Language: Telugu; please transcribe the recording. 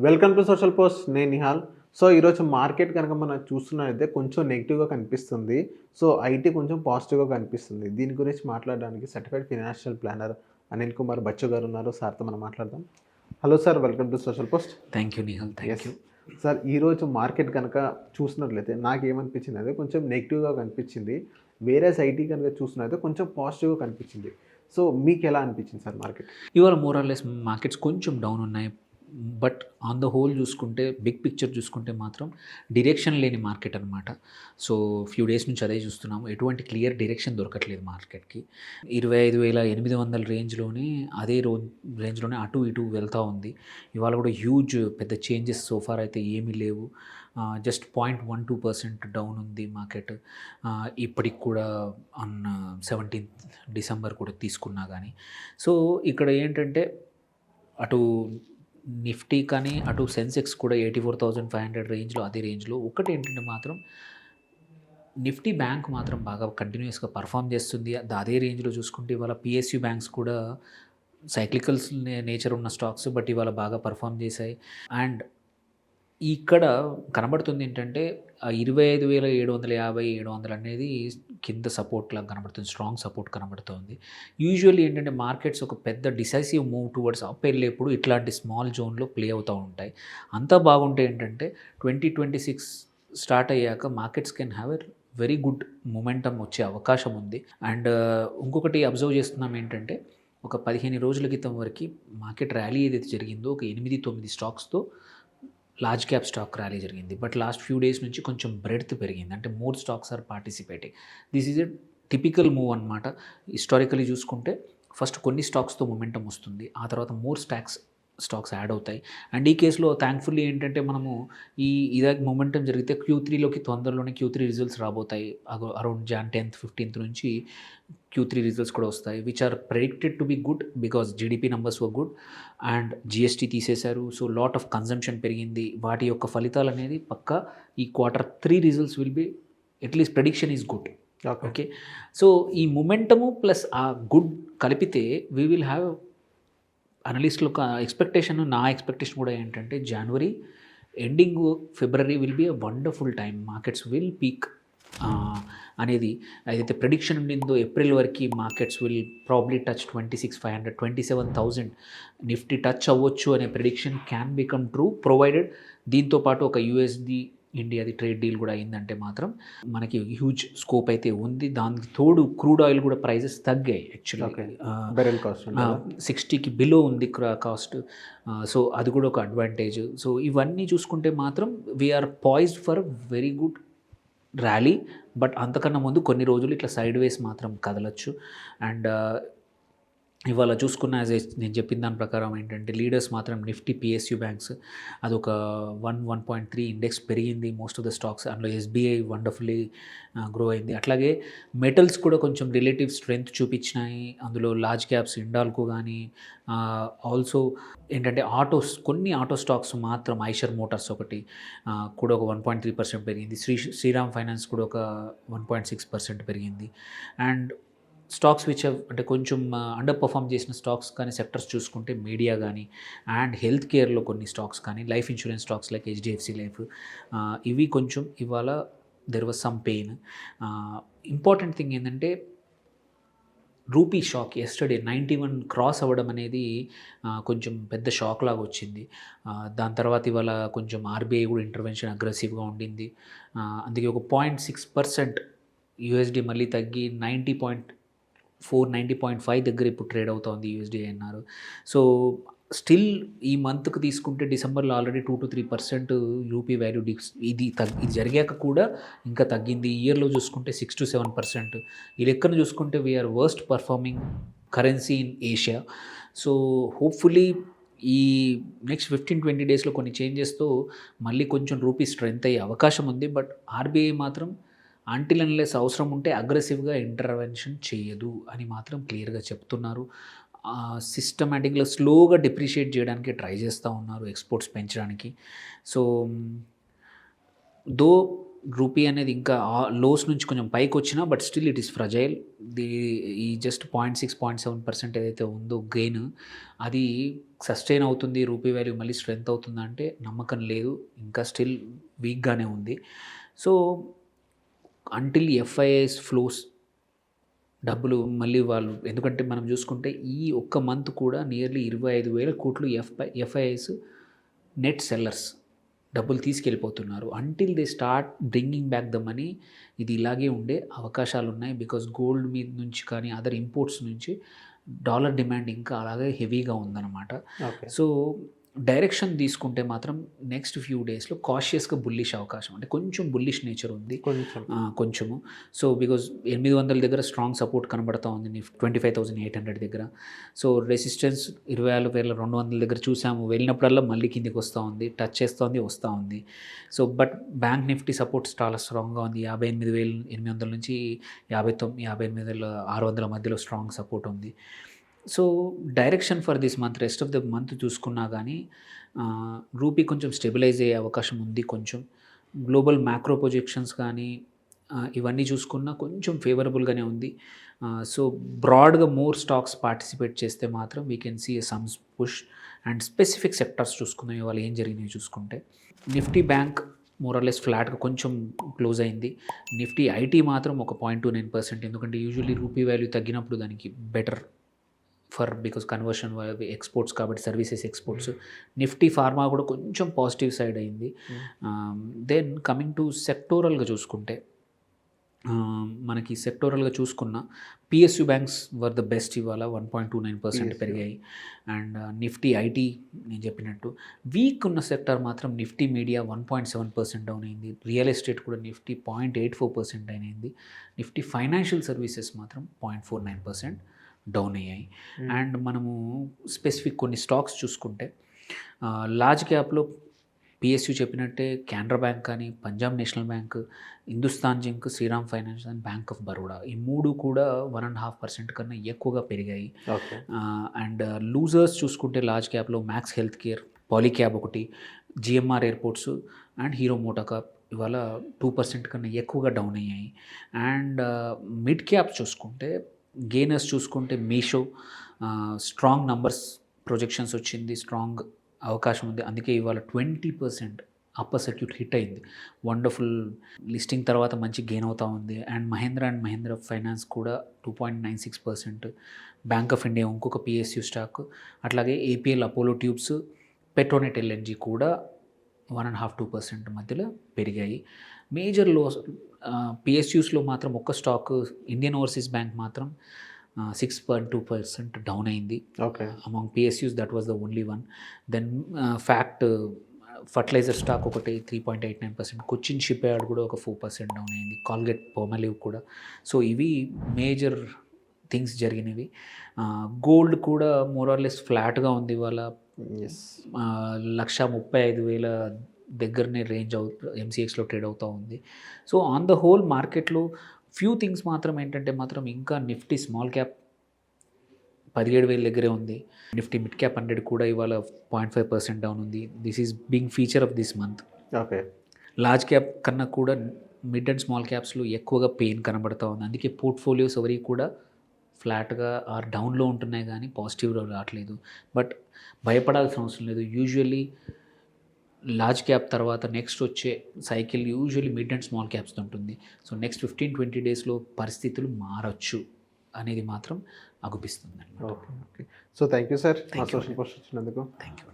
Welcome to Social post. నేను నిహాల్. సో ఈరోజు మార్కెట్ కనుక మనం చూస్తున్నట్టయితే కొంచెం నెగిటివ్గా కనిపిస్తుంది. సో ఐటీ కొంచెం పాజిటివ్గా కనిపిస్తుంది. దీని గురించి మాట్లాడడానికి certified financial planner Anil Kumar Bachchu గారు ఉన్నారు. సార్తో మనం మాట్లాడదాం. Hello sir, welcome to Social Post. Thank you Nihal, thank you. Sir, ఈరోజు మార్కెట్ కనుక చూసినట్లయితే నాకేమనిపించింది అంటే కొంచెం నెగిటివ్గా కనిపించింది. వేరే ఐటీ కనుక చూసినట్లయితే కొంచెం పాజిటివ్గా కనిపించింది. సో మీకు ఎలా అనిపించింది సార్ మార్కెట్? ఇవాళ మోరార్లెస్ మార్కెట్స్ కొంచెం డౌన్ ఉన్నాయి. బట్ ఆన్ ద హోల్ చూసుకుంటే, బిగ్ పిక్చర్ చూసుకుంటే మాత్రం డిరెక్షన్ లేని మార్కెట్ అనమాట. సో ఫ్యూ డేస్ నుంచి అదే చూస్తున్నాము. ఎటువంటి క్లియర్ డిరెక్షన్ దొరకట్లేదు మార్కెట్కి. 25,800 రేంజ్లోనే అదే రేంజ్లోనే అటు ఇటు వెళ్తూ ఉంది. ఇవాళ కూడా హ్యూజ్ పెద్ద చేంజెస్ సోఫార్ అయితే ఏమీ లేవు. జస్ట్ 0.12% డౌన్ ఉంది మార్కెట్. ఇప్పటికి కూడా ఆన్ 17th డిసెంబర్ కూడా తీసుకున్నా కానీ. సో ఇక్కడ ఏంటంటే అటు నిఫ్టీ కానీ అటు సెన్సెక్స్ కూడా 84,500 రేంజ్లో, అదే రేంజ్లో. ఒకటి ఏంటంటే మాత్రం నిఫ్టీ బ్యాంక్ మాత్రం బాగా కంటిన్యూస్గా పర్ఫామ్ చేస్తుంది. అదే రేంజ్లో చూసుకుంటే ఇవాళ పిఎస్యూ బ్యాంక్స్ కూడా సైక్లికల్స్ నేచర్ ఉన్న స్టాక్స్, బట్ ఇవాళ బాగా పర్ఫామ్ చేశాయి. అండ్ ఇక్కడ కనబడుతుంది ఏంటంటే 25,750, 700 అనేది కింద సపోర్ట్ లాగా కనబడుతుంది, స్ట్రాంగ్ సపోర్ట్ కనబడుతుంది. యూజువల్లీ ఏంటంటే మార్కెట్స్ ఒక పెద్ద డిసైసివ్ మూవ్ టువర్డ్స్ అప్ వెళ్ళేప్పుడు ఇట్లాంటి స్మాల్ జోన్లో ప్లే అవుతూ ఉంటాయి. అంతా బాగుంటే ఏంటంటే 2026 స్టార్ట్ అయ్యాక markets can have a very good momentum వచ్చే అవకాశం ఉంది. అండ్ ఇంకొకటి అబ్జర్వ్ చేస్తున్నాం ఏంటంటే ఒక 15 రోజుల క్రితం వరకు మార్కెట్ ర్యాలీ ఏదైతే జరిగిందో ఒక 8-9 స్టాక్స్తో లార్జ్ క్యాప్ స్టాక్ ర్యాలీ జరిగింది. బట్ లాస్ట్ ఫ్యూ డేస్ నుంచి కొంచెం బ్రెడ్త్ పెరిగింది, అంటే more stocks are participating. This is a typical move అనమాట. హిస్టారికలీ చూసుకుంటే ఫస్ట్ కొన్ని స్టాక్స్తో మొమెంటం వస్తుంది, ఆ తర్వాత మోర్ స్టాక్స్ యాడ్ అవుతాయి. అండ్ ఈ కేసులో థ్యాంక్ఫుల్లీ ఏంటంటే మనము ఇదే మొమెంటం జరిగితే Q3లోకి తొందరలోనే Q3 results రాబోతాయి. Around Jan 10th 15th నుంచి Q3 రిజల్ట్స్ కూడా వస్తాయి, which are predicted to be good because GDP numbers were good. And GST తీసేశారు, సో లాట్ ఆఫ్ కన్జంప్షన్ పెరిగింది. వాటి యొక్క ఫలితాలు అనేది పక్కా ఈ Q3 results will be, at least prediction is good. Okay, so ఈ మొమెంటము ప్లస్ ఆ గుడ్ కలిపితే వీ విల్ హ్యావ్ అనలిస్టుల ఎక్స్పెక్టేషన్. నా ఎక్స్పెక్టేషన్ కూడా ఏంటంటే January ending, February will be a wonderful time, markets will peak అనేది ఏదైతే ప్రెడిక్షన్ ఉండిందో. ఏప్రిల్ వరకు markets will probably touch 26,500, 27,000 Nifty touch అవ్వచ్చు అనే prediction can become true, provided దీంతోపాటు ఒక యూఎస్డి ఇండియాది ట్రేడ్ డీల్ కూడా అయిందంటే మాత్రం మనకి హ్యూజ్ స్కోప్ అయితే ఉంది. దానికి తోడు క్రూడ్ ఆయిల్ కూడా ప్రైజెస్ తగ్గాయి. యాక్చువల్లీ బెరెల్ కాస్ట్ 60కి బిలో ఉంది కాస్ట్. సో అది కూడా ఒక అడ్వాంటేజ్. సో ఇవన్నీ చూసుకుంటే మాత్రం we are poised for very good rally. But అంతకన్నా ముందు కొన్ని రోజులు ఇట్లా సైడ్ వేస్ మాత్రం కదలచ్చు. అండ్ ఇవాళ చూసుకున్న నేను చెప్పిన దాని ప్రకారం ఏంటంటే లీడర్స్ మాత్రం నిఫ్టీ, పిఎస్యూ బ్యాంక్స్ అదొక 1.3 ఇండెక్స్ పెరిగింది. మోస్ట్ ఆఫ్ ద స్టాక్స్, అందులో ఎస్బీఐ వండర్ఫుల్లీ గ్రో అయింది. అట్లాగే మెటల్స్ కూడా కొంచెం రిలేటివ్ స్ట్రెంగ్త్ చూపించినాయి. అందులో లార్జ్ క్యాప్స్ ఇండాల్కో కానీ, ఆల్సో ఏంటంటే కొన్ని ఆటో స్టాక్స్ మాత్రం ఐషర్ మోటార్స్ ఒకటి కూడా ఒక 1.3% పెరిగింది. శ్రీరామ్ ఫైనాన్స్ కూడా ఒక 1.6% పెరిగింది. అండ్ స్టాక్స్ విచ్ అంటే కొంచెం అండర్ పర్ఫామ్ చేసిన స్టాక్స్ కానీ, సెక్టర్స్ చూసుకుంటే మీడియా కానీ, అండ్ హెల్త్ కేర్లో కొన్ని స్టాక్స్ కానీ, life insurance stocks like HDFC life, ఇవి కొంచెం ఇవాళ there was some pain. Important thing ఏంటంటే రూపీ షాక్ ఎస్టర్డే 91 క్రాస్ అవ్వడం అనేది కొంచెం పెద్ద షాక్ లాగా వచ్చింది. దాని తర్వాత ఇవాళ కొంచెం ఆర్బీఐ కూడా ఇంటర్వెన్షన్ అగ్రెసివ్గా ఉండింది. అందుకే ఒక 0.6% యూఎస్డి మళ్ళీ తగ్గి 90.5 దగ్గర ఇప్పుడు ట్రేడ్ అవుతోంది యూఎస్డి అన్నారు. సో స్టిల్ ఈ మంత్కి తీసుకుంటే డిసెంబర్లో ఆల్రెడీ 2-3% రూపీ వాల్యూ ఇది జరిగాక కూడా ఇంకా తగ్గింది. ఈ ఇయర్లో చూసుకుంటే 6-7%. ఈ లెక్కను చూసుకుంటే we are worst performing currency in Asia. So hopefully ఈ నెక్స్ట్ 15-20 డేస్లో కొన్ని చేంజెస్తో మళ్ళీ కొంచెం రూపీ స్ట్రెంత్ అయ్యే అవకాశం ఉంది. బట్ ఆర్బీఐ మాత్రం అంటిల్ అన్లెస్ అవసరం ఉంటే అగ్రెసివ్గా ఇంటర్వెన్షన్ చేయదు అని మాత్రం క్లియర్గా చెప్తున్నారు. సిస్టమేటిక్గా స్లోగా డిప్రిషియేట్ చేయడానికి ట్రై చేస్తూ ఉన్నారు, ఎక్స్పోర్ట్స్ పెంచడానికి. సో దో రూపీ అనేది ఇంకా లోస్ నుంచి కొంచెం పైకి వచ్చినా but still it is fragile. ఈ జస్ట్ 0.6-0.7% ఏదైతే ఉందో గెయిన్, అది సస్టైన్ అవుతుంది, రూపీ వాల్యూ మళ్ళీ స్ట్రెంత్ అవుతుందా అంటే నమ్మకం లేదు, ఇంకా స్టిల్ వీక్గానే ఉంది. సో అంటిల్ ఎఫ్ఐఐస్ ఫ్లోస్ డబ్బులు మళ్ళీ వాళ్ళు, ఎందుకంటే మనం చూసుకుంటే ఈ ఒక్క మంత్ కూడా నియర్లీ 25,000 కోట్లు ఎఫ్ఐఐస్ నెట్ సెల్లర్స్ డబ్బులు తీసుకెళ్ళిపోతున్నారు. Until they start bringing back the money ఇది ఇలాగే ఉండే అవకాశాలు ఉన్నాయి. బికాస్ గోల్డ్ మీద నుంచి కానీ అదర్ ఇంపోర్ట్స్ నుంచి డాలర్ డిమాండ్ ఇంకా అలాగే హెవీగా ఉందన్నమాట. ఓకే. సో డైరెక్షన్ తీసుకుంటే మాత్రం నెక్స్ట్ ఫ్యూ డేస్లో కాషియస్గా బుల్లిష్ అవకాశం, అంటే కొంచెం బుల్లిష్ నేచర్ ఉంది కొంచెము. సో బికాజ్ 800 దగ్గర స్ట్రాంగ్ సపోర్ట్ కనబడతా ఉంది, 25,800 దగ్గర. సో రెసిస్టెన్స్ 24,200 దగ్గర చూసాము, వెళ్ళినప్పుడల్లా మళ్ళీ కిందికి వస్తూ ఉంది, టచ్ చేస్తోంది, వస్తూ ఉంది. So but bank Nifty support చాలా స్ట్రాంగ్గా ఉంది, 58,800 నుంచి 58,600 మధ్యలో స్ట్రాంగ్ సపోర్ట్ ఉంది. So direction for this month, rest of the month చూసుకున్నా కానీ రూపీ కొంచెం స్టెబిలైజ్ అయ్యే అవకాశం ఉంది. కొంచెం గ్లోబల్ మ్యాక్రో ప్రొజెక్షన్స్ కానీ ఇవన్నీ చూసుకున్నా కొంచెం ఫేవరబుల్గానే ఉంది. సో బ్రాడ్గా మోర్ స్టాక్స్ పార్టిసిపేట్ చేస్తే మాత్రం we can see a sums push. And specific sectors చూసుకుందాం ఇవాళ ఏం జరిగినాయి చూసుకుంటే, నిఫ్టీ బ్యాంక్ మోరల్లెస్ ఫ్లాట్గా కొంచెం క్లోజ్ అయింది. నిఫ్టీ ఐటీ మాత్రం ఒక 0.29%, ఎందుకంటే యూజువల్లీ రూపీ వాల్యూ తగ్గినప్పుడు దానికి బెటర్ బికాస్ కన్వర్షన్ ఎక్స్పోర్ట్స్ కాబట్టి, సర్వీసెస్ ఎక్స్పోర్ట్స్. నిఫ్టీ ఫార్మా కూడా కొంచెం పాజిటివ్ సైడ్ అయింది. దెన్ కమింగ్ టు సెక్టోరల్గా చూసుకుంటే, మనకి సెక్టోరల్గా చూసుకున్న PSU banks were the best ఇవాళ, 1.29% పెరిగాయి. అండ్ నిఫ్టీ ఐటీ నేను చెప్పినట్టు. వీక్ ఉన్న సెక్టర్ మాత్రం నిఫ్టీ మీడియా 1.7% డౌన్ అయింది. రియల్ ఎస్టేట్ కూడా నిఫ్టీ 0.84% అయింది. నిఫ్టీ ఫైనాన్షియల్ సర్వీసెస్ మాత్రం 0.49% డౌన్ అయ్యాయి. అండ్ మనము స్పెసిఫిక్ కొన్ని స్టాక్స్ చూసుకుంటే, లార్జ్ క్యాప్లో పిఎస్యు చెప్పినట్టే కెనరా బ్యాంక్ కానీ, Punjab National Bank, Hindustan Zinc, Shriram Finance and Bank of Baroda, ఈ మూడు కూడా 1.5% కన్నా ఎక్కువగా పెరిగాయి. అండ్ లూజర్స్ చూసుకుంటే లార్జ్ క్యాప్లో మ్యాక్స్ హెల్త్ కేర్, పాలీక్యాబ్ ఒకటి, GMR Airports and Hero MotoCorp ఇవాళ 2% కన్నా ఎక్కువగా డౌన్ అయ్యాయి. అండ్ మిడ్ క్యాప్ చూసుకుంటే, గెయినర్స్ చూసుకుంటే మీషో స్ట్రాంగ్ నంబర్స్ ప్రొజెక్షన్స్ వచ్చింది, స్ట్రాంగ్ అవకాశం ఉంది, అందుకే ఇవాళ 20% అప్పర్ సర్క్యూట్ హిట్ అయింది. వండర్ఫుల్ లిస్టింగ్ తర్వాత మంచి గెయిన్ అవుతూ ఉంది. అండ్ మహేంద్ర ఫైనాన్స్ కూడా 2.96%, బ్యాంక్ ఆఫ్ ఇండియా ఇంకొక పిఎస్యు స్టాక్, అట్లాగే APL Apollo tubes, Petronet LNG కూడా 1.5-2% మధ్యలో పెరిగాయి. మేజర్ లోస్ పిఎస్యూస్లో మాత్రం ఒక్క స్టాక్ ఇండియన్ ఓవర్సీస్ బ్యాంక్ మాత్రం 6.2% డౌన్ అయింది. Okay. Among PSUs that was the only one. Then fertiliser stock ఒకటి 3.89%, కొచ్చిన్ షిప్ యార్డ్ కూడా ఒక 4% డౌన్ అయింది, కాల్గేట్ పాల్మోలివ్ కూడా. సో ఇవి మేజర్ థింగ్స్ జరిగినవి. గోల్డ్ కూడా మోరార్లెస్ ఫ్లాట్గా ఉంది ఇవాళ, 135,000 దగ్గరనే రేంజ్ ఎంసీఎక్స్లో ట్రేడ్ అవుతూ ఉంది. సో ఆన్ ద హోల్ మార్కెట్లో ఫ్యూ థింగ్స్ మాత్రం ఏంటంటే మాత్రం ఇంకా నిఫ్టీ స్మాల్ క్యాప్ 17,000 దగ్గరే ఉంది. నిఫ్టీ మిడ్ క్యాప్ 100 కూడా ఇవాళ 0.5% డౌన్ ఉంది. This is big feature of this month. Okay. Large cap కన్నా కూడా మిడ్ అండ్ స్మాల్ క్యాప్స్లో ఎక్కువగా పెయిన్ కనబడుతూ ఉంది. అందుకే పోర్ట్ఫోలియోస్ ఎవరికి కూడా ఫ్లాట్గా ఆర్ డౌన్లో ఉంటున్నాయి కానీ పాజిటివ్లో రావట్లేదు. బట్ భయపడాల్సిన అవసరం లేదు. యూజువల్లీ లార్జ్ క్యాప్ తర్వాత నెక్స్ట్ వచ్చే cycle usually mid and small క్యాప్స్తో ఉంటుంది. సో నెక్స్ట్ 15-20 డేస్లో పరిస్థితులు మారచ్చు అనేది మాత్రం అగుపిస్తుంది. Okay. So thank you sir, మా సోషల్ పోస్ట్ వచ్చినందుకు. Thank you.